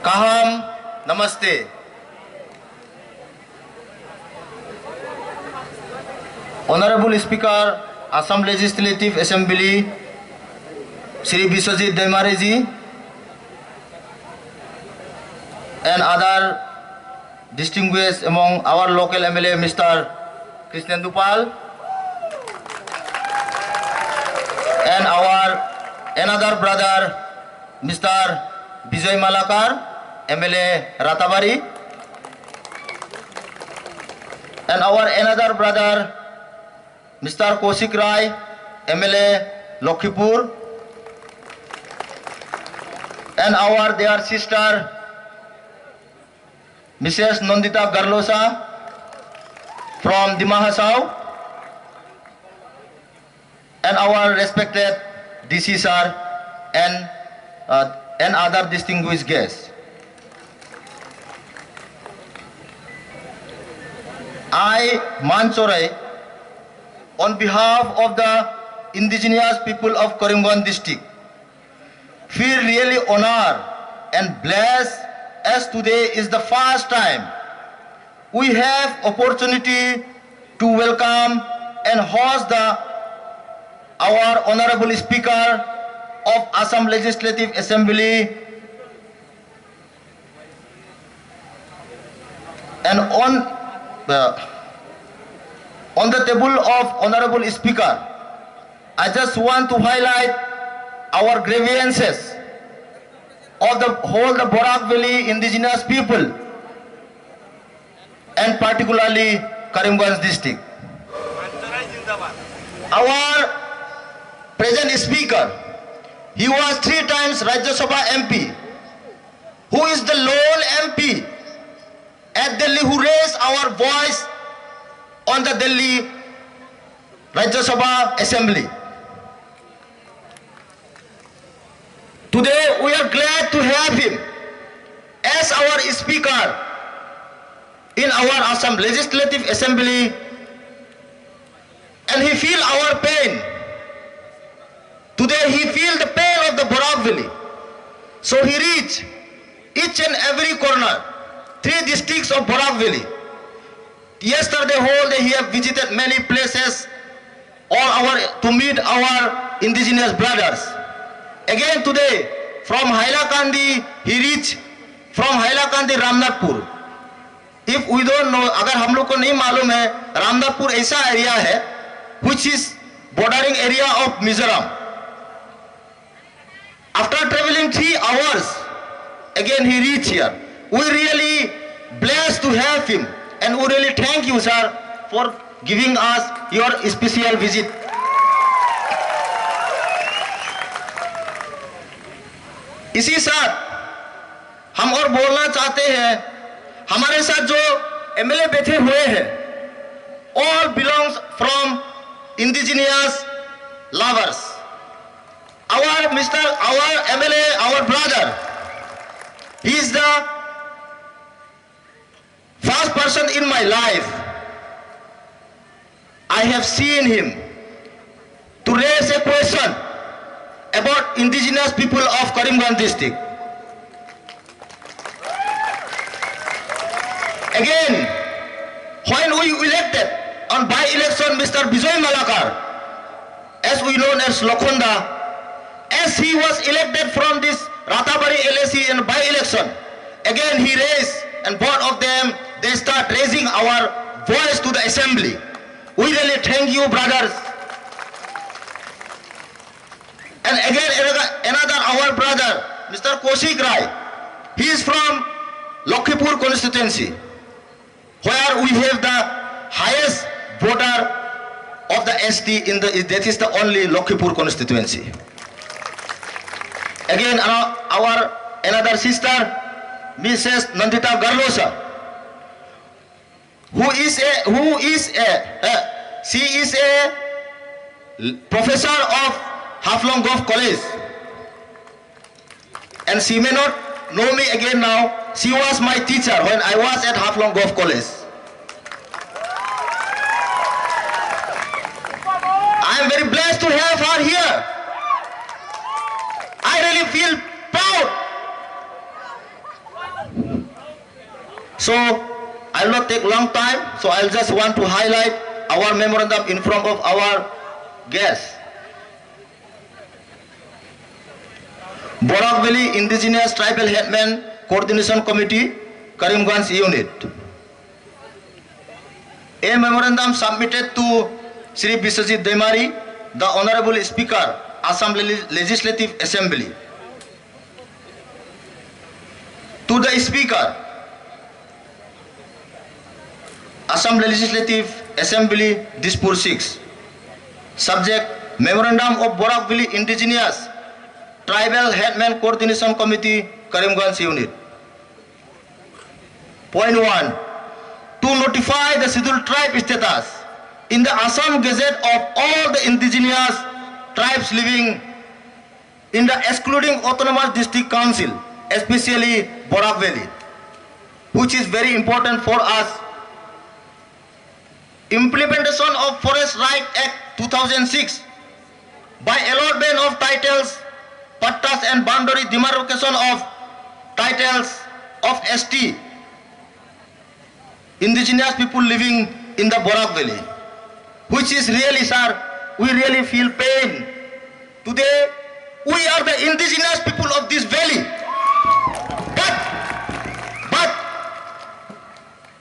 Kaham, Namaste. Honorable Speaker, Assam Legislative Assembly, Shri Biswajit Daimare ji, and other distinguished among our local MLA, Mr. Krishnan Dupal, and our another brother, Mr. Bijoy Malakar, MLA Ratabari, and our another brother, Mr. Kaushik Rai, MLA Lakhipur, and our dear sister, Mrs. Nandita Garlosa from Dimahasau, and our respected DC sir and other distinguished guests. I, Chorei, on behalf of the indigenous people of Karimganj district, feel really honored and blessed as today is the first time we have opportunity to welcome and host our Honorable Speaker of Assam Legislative Assembly, and on the table of Honorable Speaker, I just want to highlight our grievances of the whole Borak Valley indigenous people, and particularly Karimganj district. Our present speaker, he was 3 times Rajya Sabha MP, who is the lone MP at Delhi who raised our voice on the Delhi Rajya Sabha Assembly. Today we are glad to have him as our speaker in our Assam Legislative Assembly, and he feel our pain. Today he feel the pain of the Borak Valley. So he reached each and every corner, 3 districts of Borak Valley. Yesterday whole day he have visited many places to meet our indigenous brothers. Again today from Hailakandi he reached from Hailakandi Ramnathpur. If we don't know, अगर हम लोग को नहीं मालूम है, रामनाथपुर ऐसा area है which is bordering area of Mizoram. After traveling 3 hours, again he reached here. We really blessed to have him, and we really thank you, sir, for giving us your special visit. इसी साथ हम और बोलना चाहते हैं, हमारे साथ जो एमएलए बैठे हुए हैं, all belongs from indigenous lovers. Our MLA, our brother, he is the first person in my life I have seen him to raise a question about indigenous people of Karimganj district. Again, when we elected on by-election Mr. Bijoy Malakar, as we know as Lokhonda, as he was elected from this Ratabari LAC in by-election, again he raised, and both of them, they start raising our voice to the assembly. We really thank you, brothers. And again another our brother, Mr. Kaushik Rai, he is from Lakhipur constituency, where we have the highest voter of the ST that is the only Lakhipur constituency. Again, our another sister, Mrs. Nandita Garlosa, she is a professor of Haflong Golf College, and she may not know me again now. She was my teacher when I was at Haflong Golf College. I am very blessed to have her here. I really feel proud So I'll not take long time, so I'll just want to highlight our memorandum in front of our guests. Borak Valley Indigenous Tribal Headman Coordination Committee, Karimganj Unit. A memorandum submitted to Shri Biswajit Demari, the Honorable Speaker, Assam Legislative Assembly. To the Speaker, Assam Legislative Assembly, Dispur 6. Subject, Memorandum of Borak Valley Indigenous Tribal Headman Coordination Committee, Karimganj Unit. Point 1. To notify the scheduled tribe status in the Assam Gazette of all the indigenous tribes living in the excluding Autonomous District Council, especially Borak Valley, which is very important for us. Implementation of Forest Right Act 2006 by allotment of titles, pattas and boundary demarcation of titles of ST, indigenous people living in the Borak Valley, which is really, sir, we really feel pain. Today, we are the indigenous people of this valley. But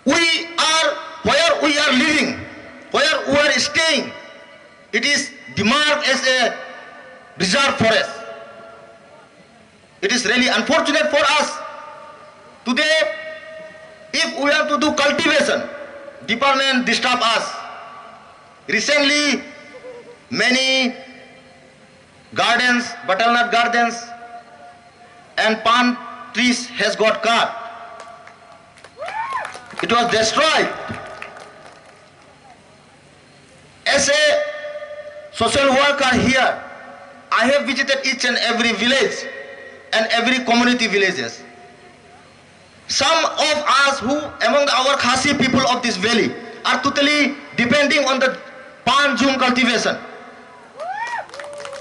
we are, where we are living, where we are staying, it is demarcated as a reserve forest. It is really unfortunate for us. Today, if we have to do cultivation, department disturb us. Recently, many gardens, butternut gardens and palm trees has got cut. It was destroyed. As a social worker here, I have visited each and every village and every community villages. Some of us who among our Khasi people of this valley are totally depending on the palm june cultivation.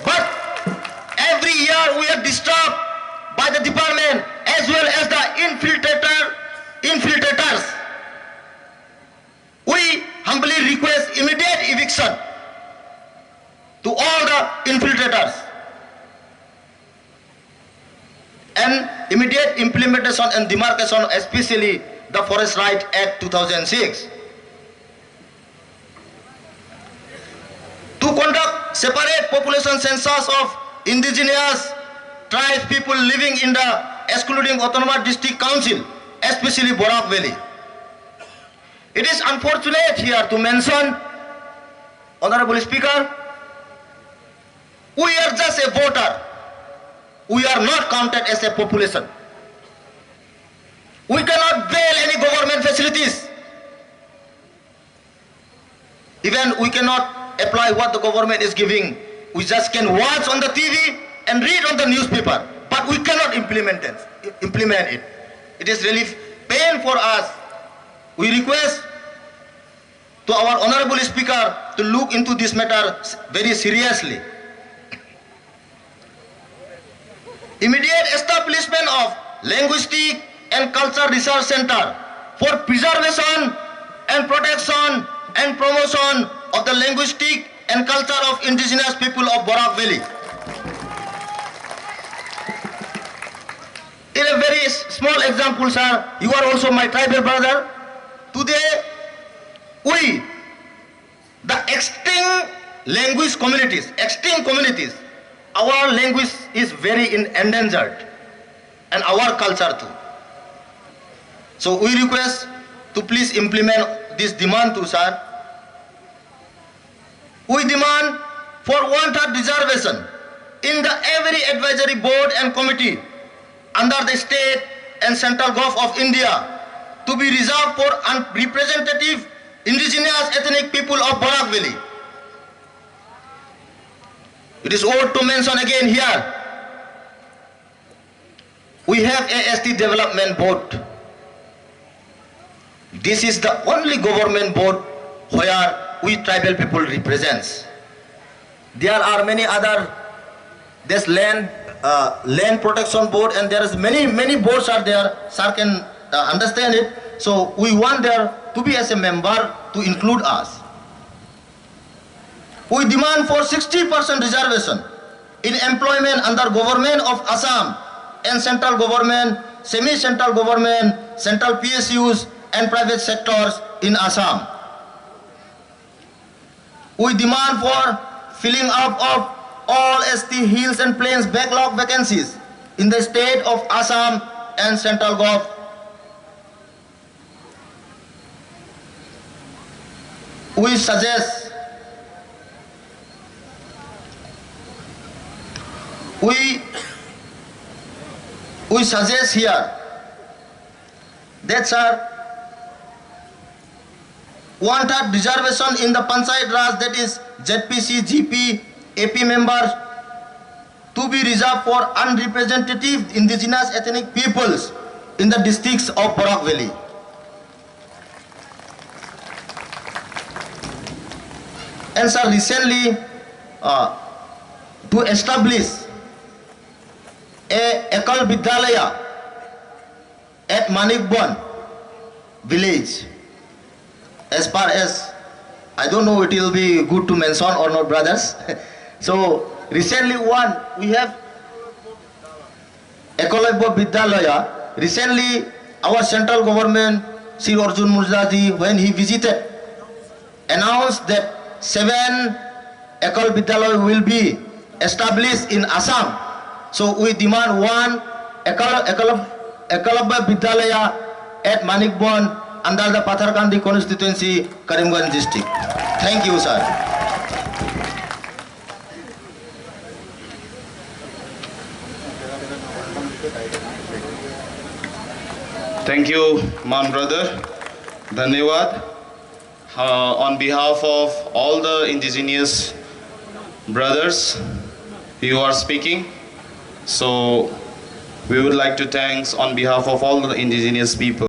But every year we are disturbed by the department as well as the infiltrators. We humbly request immediate eviction to all the infiltrators and immediate implementation and demarcation, especially the Forest Right Act 2006. To conduct separate population census of indigenous tribes people living in the excluding Autonomous District Council, especially Borak Valley. It is unfortunate here to mention, Honorable Speaker, we are just a voter. We are not counted as a population. We cannot bail any government facilities. Even we cannot apply what the government is giving. We just can watch on the TV and read on the newspaper, but we cannot implement it. It is really pain for us. We request to our Honorable Speaker to look into this matter very seriously. Immediate establishment of Linguistic and Cultural Research Center for preservation and protection and promotion of the linguistic and culture of indigenous people of Borak Valley. In a very small example, sir, you are also my tribal brother. Today, we, the extinct language communities, our language is very endangered, and our culture too. So we request to please implement this demand too, sir. We demand for 1/3 reservation in the every advisory board and committee under the state and central government of India to be reserved for representative indigenous ethnic people of Borak Valley. It is worth to mention again here, we have AST Development Board. This is the only government board where we tribal people represents. There are many other, there's land protection board, and there is many boards are there, sir can understand it. So we want there to be as a member to include us. We demand for 60% reservation in employment under government of Assam and central government, semi-central government, central PSUs and private sectors in Assam. We demand for filling up of all ST hills and plains backlog vacancies in the state of Assam and central gov. We suggest here that sir, wanted reservation in the Panchayat Raj, that is ZPC, GP, AP members to be reserved for unrepresentative indigenous ethnic peoples in the districts of Barak Valley. And sir, recently to establish a Ekal Vidyalaya at Manikbond village. As far as, I don't know it will be good to mention or not, brothers. So recently we have Ekal Vidyalaya. Recently our central government, Sri Arjun Murjaji, when he visited, announced that 7 Ekal Vidyalaya will be established in Assam. So we demand 1 Ekalabya Vidyalaya at Manikbond under the Patharkandi constituency, Karimganj district. Thank you, sir. Thank you, Mam brother. Dhanyawad. On behalf of all the indigenous brothers, you are speaking. So we would like to thank on behalf of all the indigenous people.